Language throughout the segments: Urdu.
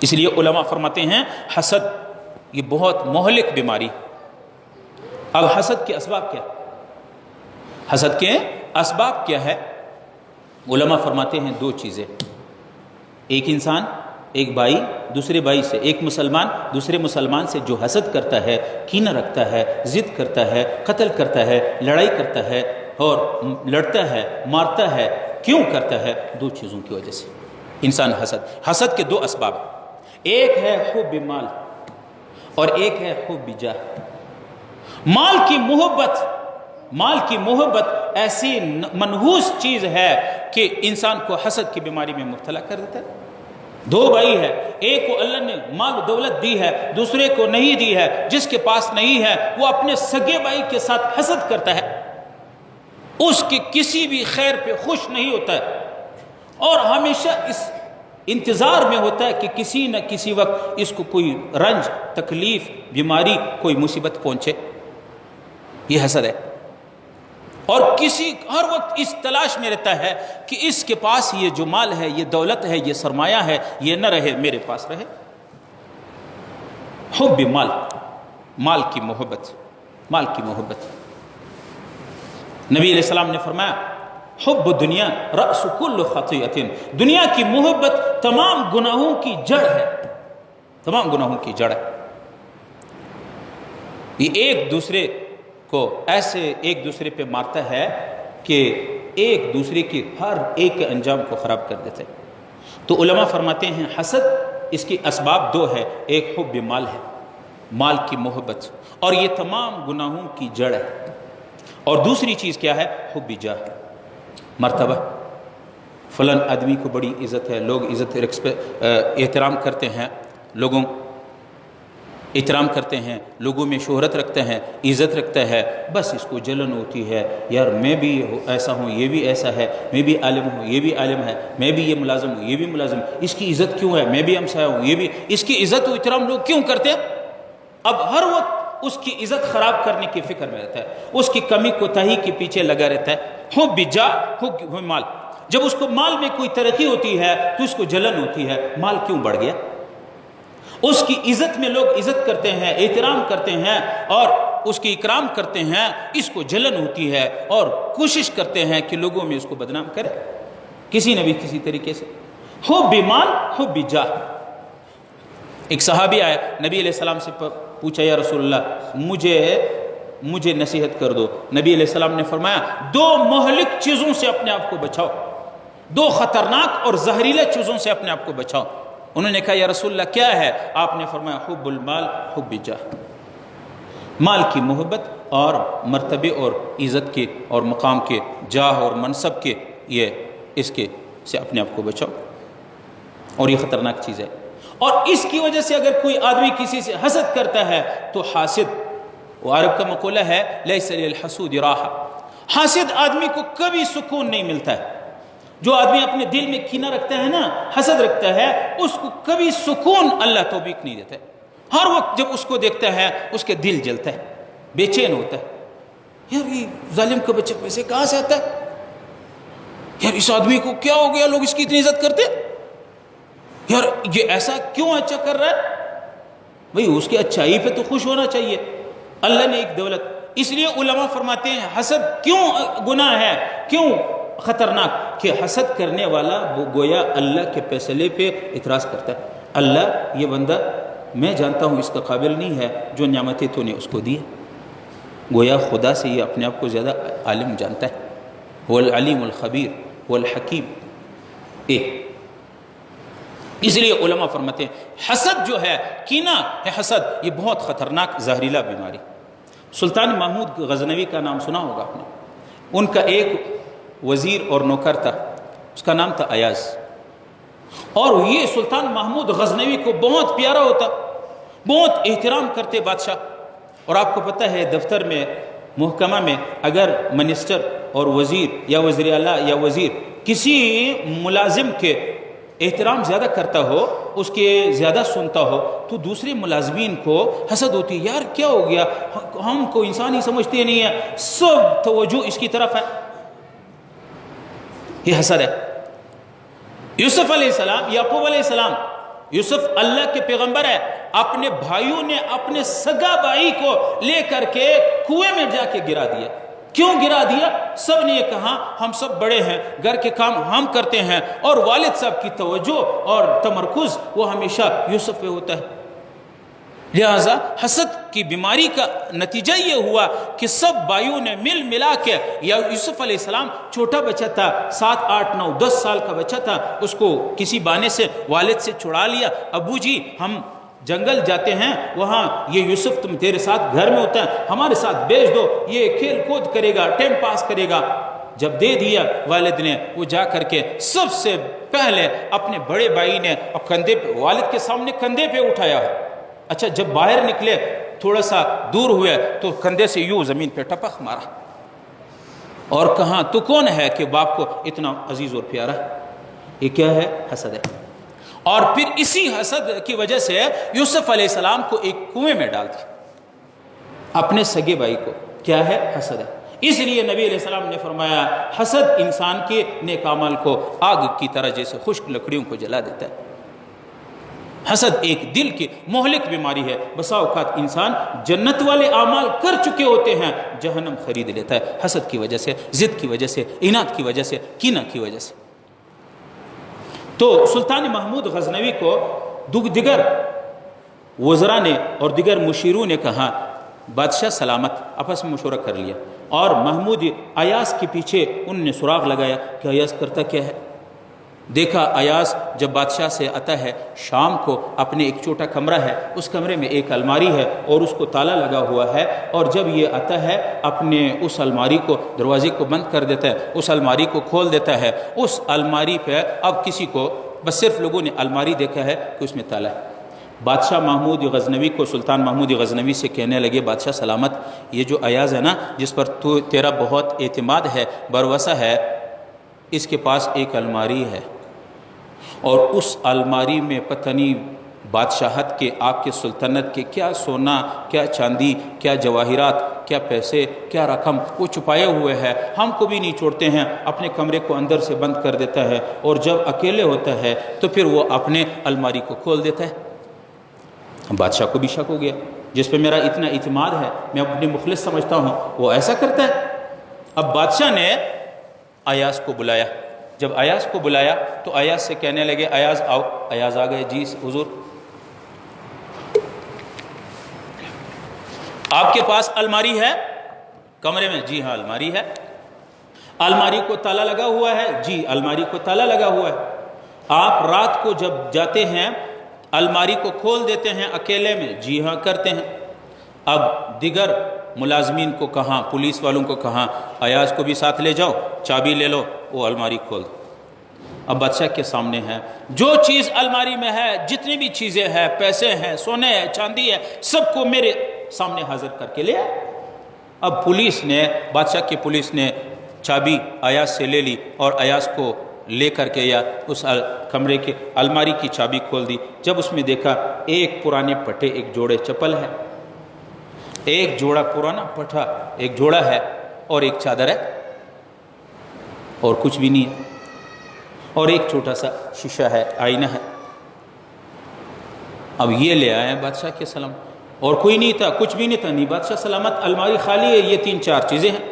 اس لیے علماء فرماتے ہیں حسد یہ بہت مہلک بیماری۔ اب حسد کے اسباب کیا؟ حسد کے اسباب کیا ہے؟ علماء فرماتے ہیں دو چیزیں، ایک انسان، ایک بھائی دوسرے بھائی سے، ایک مسلمان دوسرے مسلمان سے جو حسد کرتا ہے، کینہ رکھتا ہے، ضد کرتا ہے، قتل کرتا ہے، لڑائی کرتا ہے اور لڑتا ہے، مارتا ہے، کیوں کرتا ہے؟ دو چیزوں کی وجہ سے انسان حسد کے دو اسباب، ایک ہے حب مال اور ایک ہے حب جاہ۔ مال کی محبت ایسی منحوس چیز ہے کہ انسان کو حسد کی بیماری میں مبتلا کر دیتا ہے۔ دو بھائی ہے، ایک کو اللہ نے مال و دولت دی ہے، دوسرے کو نہیں دی ہے، جس کے پاس نہیں ہے وہ اپنے سگے بھائی کے ساتھ حسد کرتا ہے، اس کے کسی بھی خیر پہ خوش نہیں ہوتا ہے اور ہمیشہ اس انتظار میں ہوتا ہے کہ کسی نہ کسی وقت اس کو کوئی رنج، تکلیف، بیماری، کوئی مصیبت پہنچے۔ یہ حسد ہے، اور ہر وقت اس تلاش میں رہتا ہے کہ اس کے پاس یہ جو مال ہے، یہ دولت ہے، یہ سرمایہ ہے، یہ نہ رہے، میرے پاس رہے۔ حب مال کی محبت۔ نبی علیہ السلام نے فرمایا حب دنیا رأس کل خطیئۃ، دنیا کی محبت تمام گناہوں کی جڑ ہے، تمام گناہوں کی جڑ ہے۔ یہ ایک دوسرے کو ایسے ایک دوسرے پہ مارتا ہے کہ ایک دوسرے کی ہر ایک کے انجام کو خراب کر دیتا ہے۔ تو علماء فرماتے ہیں حسد اس کی اسباب دو ہے، ایک حب مال ہے، مال کی محبت، اور یہ تمام گناہوں کی جڑ ہے، اور دوسری چیز کیا ہے؟ حب جاہ، مرتبہ۔ فلاں آدمی کو بڑی عزت ہے، لوگ احترام کرتے ہیں، احترام کرتے ہیں، لوگوں میں شہرت رکھتے ہیں، عزت رکھتا ہے، بس اس کو جلن ہوتی ہے، یار میں بھی ایسا ہوں، یہ بھی ایسا ہے، میں بھی عالم ہوں، یہ بھی عالم ہے، میں بھی یہ ملازم ہوں، یہ بھی ملازم، اس کی عزت کیوں ہے، میں بھی ہمسایہ ہوں، یہ بھی، اس کی عزت و احترام لوگ کیوں کرتے ہیں؟ اب ہر وقت اس کی عزت خراب کرنے کی فکر میں رہتا ہے، اس کی کمی کوتاہی کے پیچھے لگا رہتا ہے۔ حب جاہ، حب مال، جب اس کو مال میں کوئی ترقی ہوتی ہے تو اس کو جلن ہوتی ہے، مال کیوں بڑھ گیا؟ اس کی عزت میں لوگ عزت کرتے ہیں، احترام کرتے ہیں اور اس کی اکرام کرتے ہیں، اس کو جلن ہوتی ہے اور کوشش کرتے ہیں کہ لوگوں میں اس کو بدنام کرے کسی نہ بھی کسی طریقے سے۔ حب مال، حب جاہ۔ ایک صحابی آیا، نبی علیہ السلام سے پوچھا یا رسول اللہ مجھے نصیحت کر دو۔ نبی علیہ السلام نے فرمایا دو مہلک چیزوں سے اپنے آپ کو بچاؤ، دو خطرناک اور زہریلے چیزوں سے اپنے آپ کو بچاؤ۔ انہوں نے کہا یا رسول اللہ کیا ہے؟ آپ نے فرمایا حب المال، حب جاہ، مال کی محبت اور مرتبے اور عزت کے اور مقام کے، جاہ اور منصب کے، اس کے سے اپنے آپ کو بچاؤ، اور یہ خطرناک چیز ہے۔ اور اس کی وجہ سے اگر کوئی آدمی کسی سے حسد کرتا ہے تو حاسد، وہ عرب کا مقولہ ہے لیس للحسود راحہ، حاسد آدمی کو کبھی سکون نہیں ملتا ہے۔ جو آدمی اپنے دل میں کینہ رکھتا ہے نا، حسد رکھتا ہے، اس کو کبھی سکون اللہ توفیق نہیں دیتا ہے۔ ہر وقت جب اس کو دیکھتا ہے اس کے دل جلتا ہے، بے چین ہوتا ہے، یار یہ ظالم کا بچہ پیسے کہاں سے آتا ہے، یار اس آدمی کو کیا ہو گیا، لوگ اس کی اتنی عزت کرتے، یار یہ ایسا کیوں اچھا کر رہا ہے؟ بھئی اس کی اچھائی پہ تو خوش ہونا چاہیے، اللہ نے ایک دولت۔ اس لیے علماء فرماتے ہیں حسد کیوں گناہ ہے، کیوں خطرناک، کہ حسد کرنے والا وہ گویا اللہ کے فیصلے پہ اعتراض کرتا ہے۔ اللہ یہ بندہ میں جانتا ہوں اس کا قابل نہیں ہے، جو نعمتیں تو نے اس کو دی، گویا خدا سے یہ اپنے آپ کو زیادہ عالم جانتا ہے، وہ العلیم الخبیر وہ الحکیم۔ اس لیے علماء فرماتے ہیں حسد جو ہے، کینہ ہے، حسد یہ بہت خطرناک زہریلا بیماری۔ سلطان محمود غزنوی کا نام سنا ہوگا آپ نے، ان کا ایک وزیر اور نوکر تھا، اس کا نام تھا ایاز، اور یہ سلطان محمود غزنوی کو بہت پیارا ہوتا، بہت احترام کرتے بادشاہ۔ اور آپ کو پتہ ہے دفتر میں، محکمہ میں اگر منسٹر اور وزیر یا وزیر اعلیٰ یا وزیر کسی ملازم کے احترام زیادہ کرتا ہو، اس کے زیادہ سنتا ہو، تو دوسرے ملازمین کو حسد ہوتی ہے، یار کیا ہو گیا، ہم کو انسان ہی سمجھتے نہیں ہے، سب توجہ اس کی طرف ہے۔ یہ حسد ہے۔ یوسف علیہ السلام، یعقوب علیہ السلام، یوسف اللہ کے پیغمبر ہے، اپنے بھائیوں نے اپنے سگا بھائی کو لے کر کے کنویں میں جا کے گرا دیا۔ کیوں گرا دیا؟ سب نے یہ کہا ہم سب بڑے ہیں، گھر کے کام ہم کرتے ہیں، اور والد صاحب کی توجہ اور تمرکز وہ ہمیشہ یوسف پہ ہوتا ہے۔ لہذا حسد کی بیماری کا نتیجہ یہ ہوا کہ سب بھائیوں نے مل ملا کے، یا یوسف علیہ السلام چھوٹا بچہ تھا، 7 8 9 10 سال کا بچہ تھا، اس کو کسی بہانے سے والد سے چھڑا لیا، ابو جی ہم جنگل جاتے ہیں، وہاں یہ یوسف تم تیرے ساتھ گھر میں ہوتا ہے، ہمارے ساتھ بھیج دو، یہ کھیل کود کرے گا، ٹائم پاس کرے گا۔ جب دے دیا والد نے، وہ جا کر کے سب سے پہلے اپنے بڑے بھائی نے کندھے پہ، والد کے سامنے کندھے پہ اٹھایا ہے۔ اچھا جب باہر نکلے تھوڑا سا دور ہوئے تو کندھے سے یوں زمین پہ ٹپک مارا اور کہا تو کون ہے کہ باپ کو اتنا عزیز اور پیارا؟ یہ کیا ہے؟ حسد ہے۔ اور پھر اسی حسد کی وجہ سے یوسف علیہ السلام کو ایک کنویں میں ڈال دیا، اپنے سگے بھائی کو۔ کیا ہے؟ حسد ہے۔ اس لیے نبی علیہ السلام نے فرمایا حسد انسان کے نیک اعمال کو آگ کی طرح جیسے خشک لکڑیوں کو جلا دیتا ہے۔ حسد ایک دل کی مہلک بیماری ہے۔ بسا اوقات انسان جنت والے اعمال کر چکے ہوتے ہیں، جہنم خرید لیتا ہے حسد کی وجہ سے، ضد کی وجہ سے، اناد کی وجہ سے، کینہ کی وجہ سے۔ تو سلطان محمود غزنوی کو دیگر وزراء نے اور دیگر مشیروں نے کہا بادشاہ سلامت، آپس میں مشورہ کر لیا، اور محمود ایاز کے پیچھے ان نے سراغ لگایا کہ ایاز کرتا کیا ہے۔ دیکھا ایاز جب بادشاہ سے آتا ہے شام کو، اپنے ایک چھوٹا کمرہ ہے، اس کمرے میں ایک الماری ہے اور اس کو تالا لگا ہوا ہے، اور جب یہ آتا ہے اپنے اس الماری کو، دروازے کو بند کر دیتا ہے، اس الماری کو کھول دیتا ہے۔ اس الماری پہ اب کسی کو، بس صرف لوگوں نے الماری دیکھا ہے کہ اس میں تالا ہے۔ بادشاہ محمود غزنوی کو سلطان محمود غزنوی سے کہنے لگے بادشاہ سلامت، یہ جو ایاز ہے نا جس پر تیرا بہت اعتماد ہے، بھروسہ ہے، اس کے پاس ایک الماری ہے، اور اس الماری میں پتہ نہیں بادشاہت کے، آپ کے سلطنت کے کیا سونا، کیا چاندی، کیا جواہرات، کیا پیسے، کیا رقم وہ چھپائے ہوئے ہیں، ہم کو بھی نہیں چھوڑتے ہیں، اپنے کمرے کو اندر سے بند کر دیتا ہے، اور جب اکیلے ہوتا ہے تو پھر وہ اپنے الماری کو کھول دیتا ہے۔ بادشاہ کو بھی شک ہو گیا، جس پہ میرا اتنا اعتماد ہے، میں اپنے مخلص سمجھتا ہوں، وہ ایسا کرتا ہے۔ اب بادشاہ نے ایاز کو بلایا، جب ایاز کو بلایا تو ایاز سے کہنے لگے ایاز آؤ۔ ایاز آ گئے، جی حضور آپ کے پاس الماری ہے کمرے میں؟ جی ہاں الماری ہے۔ الماری کو تالا لگا ہوا ہے؟ جی الماری کو تالا لگا ہوا ہے۔ آپ رات کو جب جاتے ہیں الماری کو کھول دیتے ہیں اکیلے میں؟ جی ہاں کرتے ہیں۔ اب دیگر ملازمین کو کہاں، پولیس والوں کو کہاں ایاز کو بھی ساتھ لے جاؤ، چابی لے لو، وہ الماری کھول دو۔ اب بادشاہ کے سامنے ہے، جو چیز الماری میں ہے، جتنی بھی چیزیں ہیں، پیسے ہیں، سونے ہے، چاندی ہے، سب کو میرے سامنے حاضر کر کے لے۔ اب پولیس نے، بادشاہ کی پولیس نے چابی ایاز سے لے لی اور ایاز کو لے کر کے یا اس کمرے کے الماری کی چابی کھول دی۔ جب اس میں دیکھا ایک پرانے پٹھے، ایک جوڑے چپل ہے، ایک جوڑا پرانا پٹھا، ایک جوڑا ہے، اور ایک چادر ہے، اور کچھ بھی نہیں ہے، اور ایک چھوٹا سا شیشہ ہے، آئینہ ہے۔ اب یہ لے آئے بادشاہ کے سلام، اور کوئی نہیں تھا، کچھ بھی نہیں تھا، نہیں بادشاہ سلامت الماری خالی ہے، یہ 3 4 چیزیں ہیں۔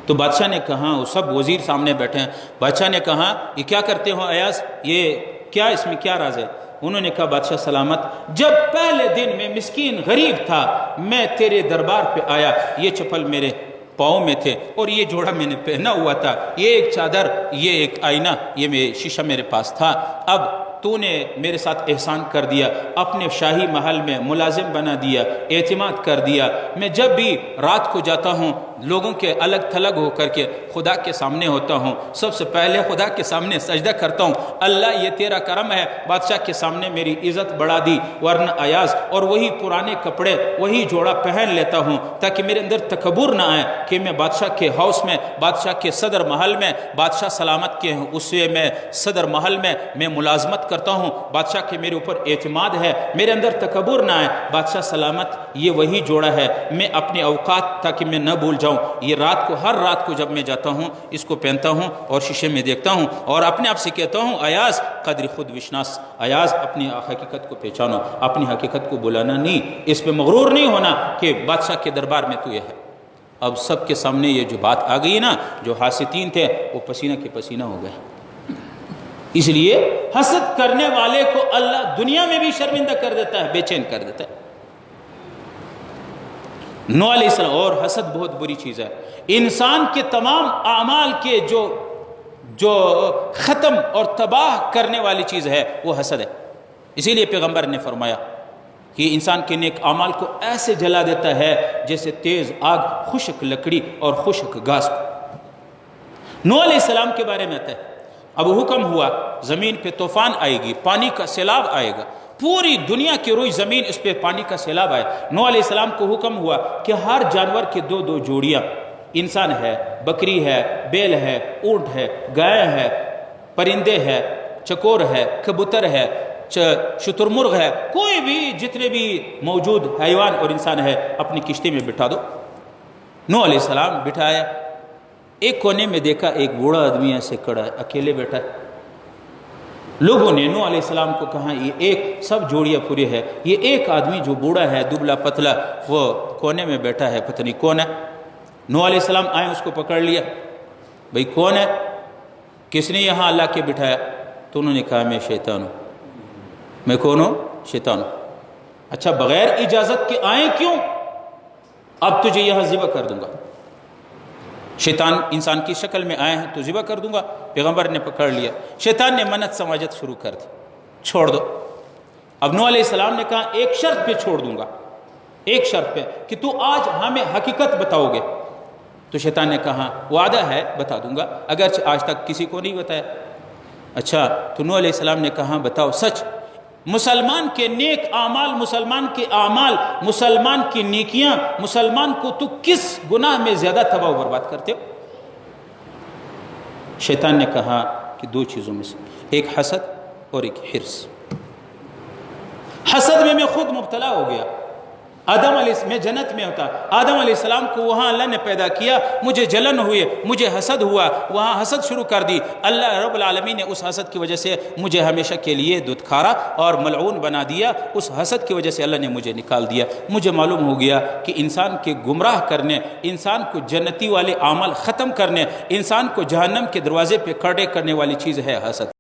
تو بادشاہ نے کہا، وہ سب وزیر سامنے بیٹھے ہیں، بادشاہ نے کہا یہ کیا کرتے ہو ایاز، یہ کیا، اس میں کیا راز ہے؟ انہوں نے کہا بادشاہ سلامت، جب پہلے دن میں مسکین غریب تھا، میں تیرے دربار پہ آیا، یہ چپل میرے پاؤں میں تھے، اور یہ جوڑا میں نے پہنا ہوا تھا، یہ ایک چادر، یہ ایک آئینہ، یہ شیشہ میرے پاس تھا۔ اب تو نے میرے ساتھ احسان کر دیا، اپنے شاہی محل میں ملازم بنا دیا، اعتماد کر دیا۔ میں جب بھی رات کو جاتا ہوں لوگوں کے الگ تھلگ ہو کر کے خدا کے سامنے ہوتا ہوں، سب سے پہلے خدا کے سامنے سجدہ کرتا ہوں، اللہ یہ تیرا کرم ہے، بادشاہ کے سامنے میری عزت بڑھا دی، ورنہ ایاز، اور وہی پرانے کپڑے، وہی جوڑا پہن لیتا ہوں تاکہ میرے اندر تکبر نہ آئے کہ میں بادشاہ کے ہاؤس میں، بادشاہ کے صدر محل میں، بادشاہ سلامت کے اسوے میں، صدر محل میں ملازمت کرتا ہوں، بادشاہ کے میرے اوپر اعتماد ہے، میرے اندر تکبر نہ آئے۔ بادشاہ سلامت، یہ وہی جوڑا ہے، میں اپنے اوقات تاکہ میں نہ بھول جاؤں، یہ رات کو، ہر رات کو جب میں جاتا ہوں اس کو پہنتا ہوں اور شیشے میں دیکھتا ہوں اور اپنے آپ سے کہتا ہوں ایاز قدر خود وشناس، ایاز اپنی حقیقت کو پہچانو، اپنی حقیقت کو بلانا نہیں، اس پہ مغرور نہیں ہونا کہ بادشاہ کے دربار میں تو یہ ہے۔ اب سب کے سامنے یہ جو بات آ گئی نا، جو حاسدین تھے وہ پسینہ کے پسینہ ہو گئے۔ اس لیے حسد کرنے والے کو اللہ دنیا میں بھی شرمندہ کر دیتا ہے، بے چین کر دیتا ہے۔ نوح علیہ السلام، اور حسد بہت بری چیز ہے، انسان کے تمام اعمال کے جو ختم اور تباہ کرنے والی چیز ہے وہ حسد ہے۔ اسی لیے پیغمبر نے فرمایا کہ انسان کے نیک اعمال کو ایسے جلا دیتا ہے جیسے تیز آگ خشک لکڑی اور خشک گھاس کو۔ نوح علیہ السلام کے بارے میں آتا ہے، اب حکم ہوا زمین پہ طوفان آئے گی، پانی کا سیلاب آئے گا، پوری دنیا کی روئی زمین اس پہ پانی کا سیلاب آئے۔ نوح علیہ السلام کو حکم ہوا کہ ہر جانور کے دو دو جوڑیاں، انسان ہے، بکری ہے، بیل ہے، اونٹ ہے، گائے ہے، پرندے ہے، چکور ہے، کبوتر ہے، شتر مرغ ہے، کوئی بھی جتنے بھی موجود حیوان اور انسان ہے اپنی کشتی میں بٹھا دو۔ نوح علیہ السلام بٹھایا، ایک کونے میں دیکھا ایک بوڑھا آدمی ایسے کھڑا ہے، اکیلے بیٹھا ہے۔ لوگوں نے نوح علیہ السلام کو کہا یہ ایک، سب جوڑیاں پوری ہے، یہ ایک آدمی جو بوڑھا ہے دبلا پتلا وہ کونے میں بیٹھا ہے، پتہ نہیں کون ہے۔ نوح علیہ السلام آئے، اس کو پکڑ لیا، بھئی کون ہے، کس نے یہاں اللہ کے بٹھایا؟ تو انہوں نے کہا میں شیطان ہوں۔ میں کون ہوں؟ شیطان ہوں۔ اچھا بغیر اجازت کے آئیں کیوں؟ اب تجھے یہاں ذبح کر دوں گا۔ شیطان انسان کی شکل میں آئے ہیں تو ذبح کر دوں گا۔ پیغمبر نے پکڑ لیا، شیطان نے منت سماجت شروع کر دی، چھوڑ دو۔ اب نوح علیہ السلام نے کہا ایک شرط پہ چھوڑ دوں گا، ایک شرط پہ کہ تو آج ہمیں حقیقت بتاؤ گے۔ تو شیطان نے کہا وعدہ ہے بتا دوں گا، اگرچہ آج تک کسی کو نہیں بتایا۔ اچھا تو نوح علیہ السلام نے کہا بتاؤ سچ، مسلمان کے نیک اعمال، مسلمان کے اعمال، مسلمان کی نیکیاں، مسلمان کو تو کس گناہ میں زیادہ تباہ و برباد کرتے ہو؟ شیطان نے کہا کہ دو چیزوں میں سے، ایک حسد اور ایک حرص۔ حسد میں خود مبتلا ہو گیا۔ میں جنت میں ہوتا، آدم علیہ السلام کو وہاں اللہ نے پیدا کیا، مجھے جلن ہوئے، مجھے حسد ہوا، وہاں حسد شروع کر دی۔ اللہ رب العالمین نے اس حسد کی وجہ سے مجھے ہمیشہ کے لیے دھتکارا اور ملعون بنا دیا۔ اس حسد کی وجہ سے اللہ نے مجھے نکال دیا۔ مجھے معلوم ہو گیا کہ انسان کے گمراہ کرنے، انسان کو جنتی والے اعمال ختم کرنے، انسان کو جہنم کے دروازے پہ کھڑے کرنے والی چیز ہے حسد۔